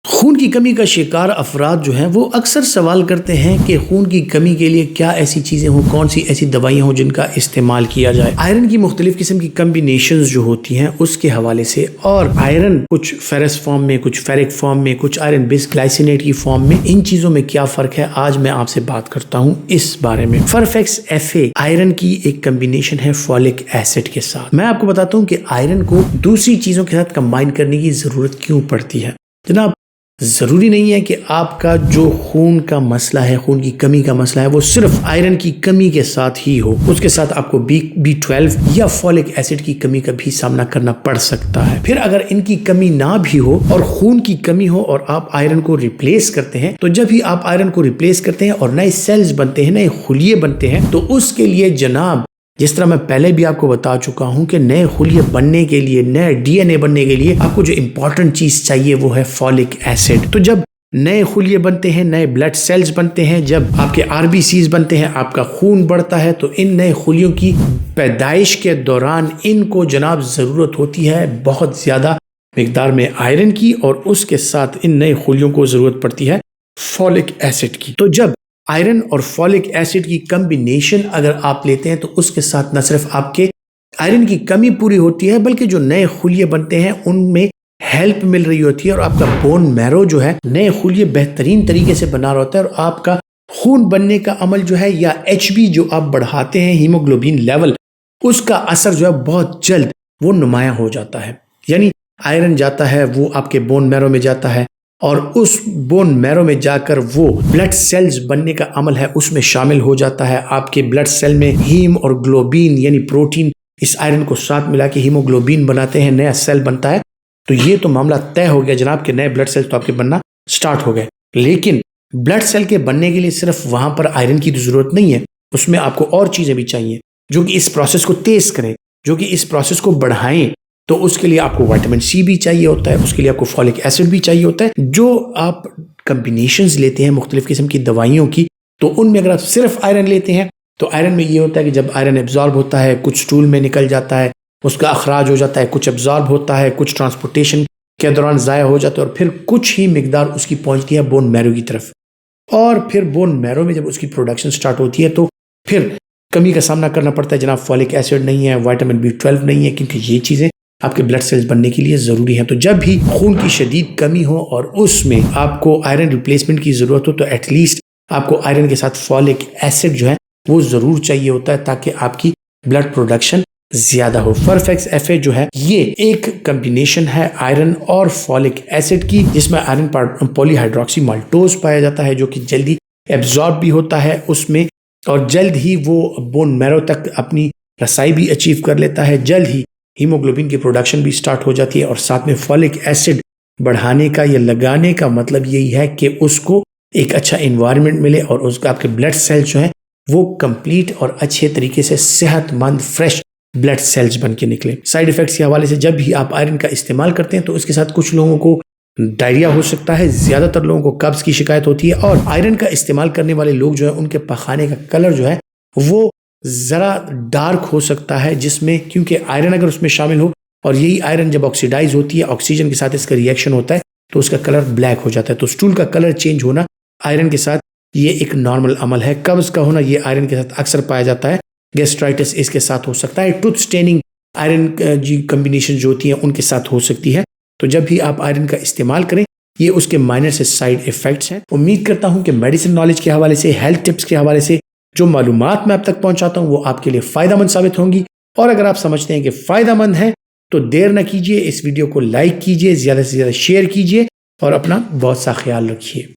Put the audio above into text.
خون کی کمی کا شکار افراد جو ہیں وہ اکثر سوال کرتے ہیں کہ خون کی کمی کے لیے کیا ایسی چیزیں ہوں، کون سی ایسی دوائیاں ہوں جن کا استعمال کیا جائے۔ آئرن کی مختلف قسم کی کمبینیشنز جو ہوتی ہیں اس کے حوالے سے، اور آئرن کچھ فیرس فارم میں، کچھ فیرک فارم میں، کچھ آئرن بیس گلائسینیٹ کی فارم میں، ان چیزوں میں کیا فرق ہے آج میں آپ سے بات کرتا ہوں اس بارے میں۔ فرفیکس ایف اے آئرن کی ایک کمبینیشن ہے فولک ایسڈ کے ساتھ۔ میں آپ کو بتاتا ہوں کہ آئرن کو دوسری چیزوں کے ساتھ کمبائن کرنے کی ضرورت کیوں پڑتی ہے۔ جناب، ضروری نہیں ہے کہ آپ کا جو خون کا مسئلہ ہے، خون کی کمی کا مسئلہ ہے، وہ صرف آئرن کی کمی کے ساتھ ہی ہو۔ اس کے ساتھ آپ کو B12 یا فولک ایسڈ کی کمی کا بھی سامنا کرنا پڑ سکتا ہے۔ پھر اگر ان کی کمی نہ بھی ہو اور خون کی کمی ہو اور آپ آئرن کو ریپلیس کرتے ہیں، تو جب ہی آپ آئرن کو ریپلیس کرتے ہیں اور نئے سیلز بنتے ہیں، نئے خلیے بنتے ہیں، تو اس کے لیے جناب، جس طرح میں پہلے بھی آپ کو بتا چکا ہوں کہ نئے خلیے بننے کے لیے، نئے ڈی این اے بننے کے لیے آپ کو جو امپورٹنٹ چیز چاہیے وہ ہے فولک ایسڈ۔ تو جب نئے خلیے بنتے ہیں، نئے بلڈ سیلز بنتے ہیں، جب آپ کے آر بی سیز بنتے ہیں، آپ کا خون بڑھتا ہے، تو ان نئے خلیوں کی پیدائش کے دوران ان کو جناب ضرورت ہوتی ہے بہت زیادہ مقدار میں آئرن کی، اور اس کے ساتھ ان نئے خلیوں کو ضرورت پڑتی ہے فولک ایسڈ کی۔ تو جب آئرن اور فولک ایسڈ کی کمبینیشن اگر آپ لیتے ہیں تو اس کے ساتھ نہ صرف آپ کے آئرن کی کمی پوری ہوتی ہے، بلکہ جو نئے خلیے بنتے ہیں ان میں ہیلپ مل رہی ہوتی ہے، اور آپ کا بون میرو جو ہے نئے خلیے بہترین طریقے سے بنا رہا ہوتا ہے، اور آپ کا خون بننے کا عمل جو ہے، یا ایچ بی جو آپ بڑھاتے ہیں، ہیموگلوبین لیول، اس کا اثر جو ہے بہت جلد وہ نمایاں ہو جاتا ہے۔ یعنی آئرن جاتا ہے، وہ آپ کے بون میرو میں جاتا ہے، اور اس بون میرو میں جا کر وہ بلڈ سیلز بننے کا عمل ہے اس میں شامل ہو جاتا ہے۔ آپ کے بلڈ سیل میں ہیم اور گلوبین یعنی پروٹین اس آئرن کو ساتھ ملا کے ہیموگلوبین بناتے ہیں، نیا سیل بنتا ہے۔ تو یہ تو معاملہ طے ہو گیا جناب کہ نئے بلڈ سیل تو آپ کے بننا سٹارٹ ہو گئے۔ لیکن بلڈ سیل کے بننے کے لیے صرف وہاں پر آئرن کی ضرورت نہیں ہے، اس میں آپ کو اور چیزیں بھی چاہیے جو کہ اس پروسیس کو تیز کریں، جو کہ اس پروسیس کو بڑھائیں۔ تو اس کے لیے آپ کو وائٹامن سی بھی چاہیے ہوتا ہے، اس کے لیے آپ کو فولک ایسڈ بھی چاہیے ہوتا ہے۔ جو آپ کمبینیشنز لیتے ہیں مختلف قسم کی دوائیوں کی، تو ان میں اگر آپ صرف آئرن لیتے ہیں تو آئرن میں یہ ہوتا ہے کہ جب آئرن ایبزارب ہوتا ہے، کچھ سٹول میں نکل جاتا ہے، اس کا اخراج ہو جاتا ہے، کچھ ایبزارب ہوتا ہے، کچھ ٹرانسپورٹیشن کے دوران ضائع ہو جاتا ہے، اور پھر کچھ ہی مقدار اس کی پہنچتی ہے بون میرو کی طرف، اور پھر بون میرو میں جب اس کی پروڈکشن سٹارٹ ہوتی ہے تو پھر کمی کا سامنا کرنا پڑتا ہے۔ جناب فولک ایسڈ نہیں ہے، وائٹامن B12 نہیں ہے، کیونکہ یہ چیزیں آپ کے بلڈ سیلز بننے کے لیے ضروری ہے۔ تو جب بھی خون کی شدید کمی ہو اور اس میں آپ کو آئرن ریپلیسمنٹ کی ضرورت ہو، تو ایٹ لیسٹ آپ کو آئرن کے ساتھ فولک ایسڈ جو ہے وہ ضرور چاہیے ہوتا ہے، تاکہ آپ کی بلڈ پروڈکشن زیادہ ہو۔ فرفیکس ایف اے جو ہے یہ ایک کمبینیشن ہے آئرن اور فولک ایسڈ کی، جس میں آئرن پولی ہائیڈروکسی مالٹوز پایا جاتا ہے، جو کہ جلدی ایبزارب بھی ہوتا ہے اس میں، اور جلد ہی وہ بون میرو تک اپنی رسائی بھی اچیو کر لیتا ہے، جلد ہی ہیموگلوبین کی پروڈکشن بھی سٹارٹ ہو جاتی ہے۔ اور ساتھ میں فولک ایسڈ بڑھانے کا یا لگانے کا مطلب یہی ہے کہ اس کو ایک اچھا انوائرمنٹ ملے، اور اس کا آپ کے بلڈ سیل جو ہیں وہ کمپلیٹ اور اچھے طریقے سے صحت مند فریش بلڈ سیلز بن کے نکلے۔ سائیڈ ایفیکٹس کے حوالے سے جب بھی آپ آئرن کا استعمال کرتے ہیں تو اس کے ساتھ کچھ لوگوں کو ڈائریا ہو سکتا ہے، زیادہ تر لوگوں کو قبض کی شکایت ہوتی ہے، اور آئرن کا استعمال کرنے والے لوگ جو ہیں ان کے پخانے کا کلر جو ہے وہ ذرا ڈارک ہو سکتا ہے، جس میں کیونکہ آئرن اگر اس میں شامل ہو، اور یہی آئرن جب آکسیڈائز ہوتی ہے، آکسیجن کے ساتھ اس کا ریئیکشن ہوتا ہے، تو اس کا کلر بلیک ہو جاتا ہے۔ تو سٹول کا کلر چینج ہونا آئرن کے ساتھ یہ ایک نارمل عمل ہے۔ قبض کا ہونا یہ آئرن کے ساتھ اکثر پایا جاتا ہے، گیسٹرائٹس اس کے ساتھ ہو سکتا ہے، ٹوتھ سٹیننگ آئرن جی کمبینیشن جو ہوتی ہیں ان کے ساتھ ہو سکتی ہے۔ تو جب بھی آپ آئرن کا استعمال کریں، یہ اس کے مائنر سے سائیڈ ایفیکٹس ہیں۔ امید کرتا ہوں کہ میڈیسن نالج کے حوالے سے، ہیلتھ ٹپس کے حوالے سے جو معلومات میں اب تک پہنچاتا ہوں وہ آپ کے لیے فائدہ مند ثابت ہوں گی، اور اگر آپ سمجھتے ہیں کہ فائدہ مند ہے تو دیر نہ کیجیے، اس ویڈیو کو لائک کیجیے، زیادہ سے زیادہ شیئر کیجیے، اور اپنا بہت سا خیال رکھیے۔